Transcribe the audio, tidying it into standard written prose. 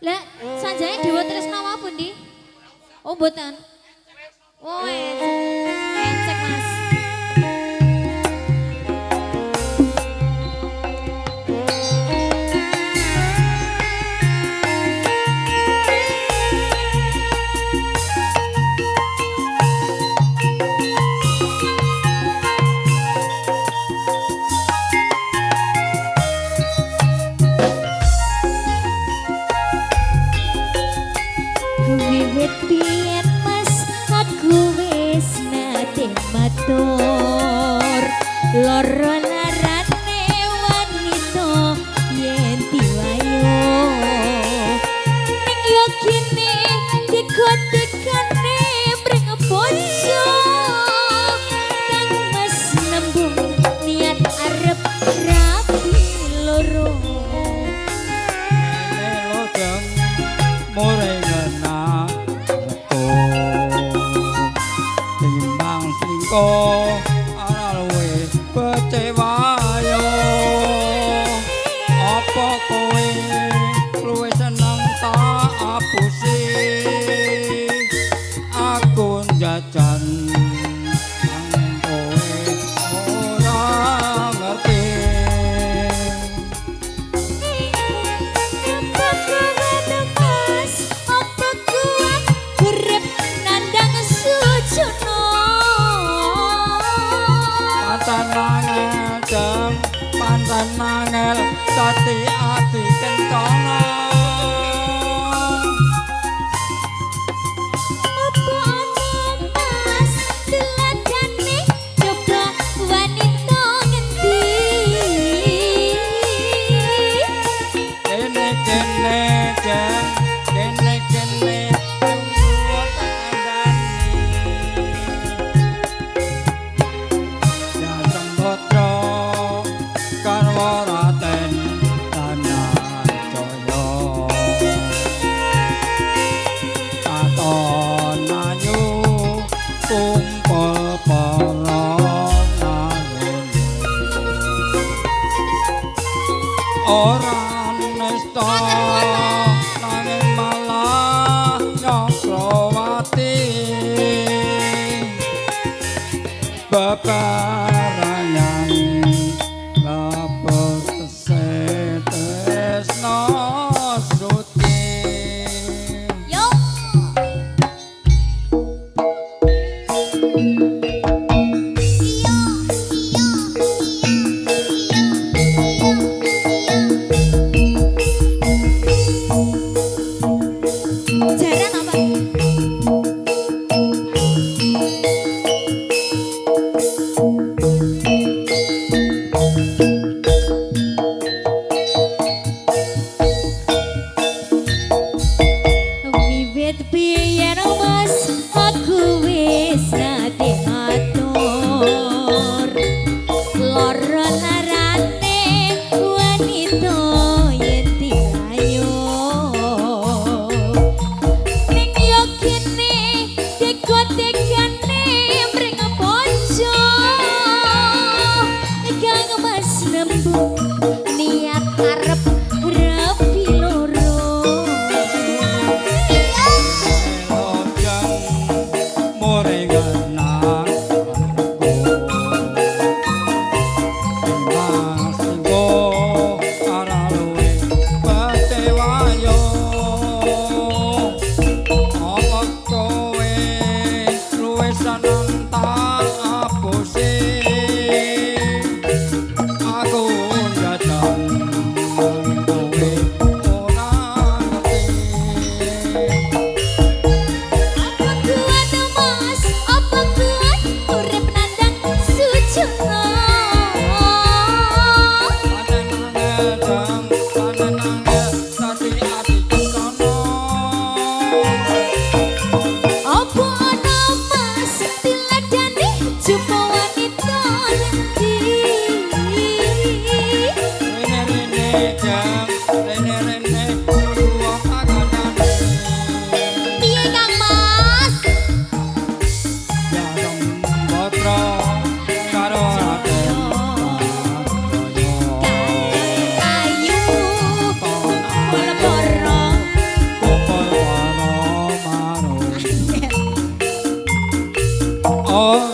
Lah, sanjane Dewa Tresna wae pundi? Oh, mboten. Oh, encek Mas. Wiwit biyen Mas aku wis nate matur lara larane wanita yen diwayo ning yo kene dikotekane mring bojo kang Mas nembung niat arep rapi loro lodang murai ngena timbang selingkuh ora luwe kecewayo apa kowe luwe seneng tak apusi aku jajan nanging kowe ora ngerti oh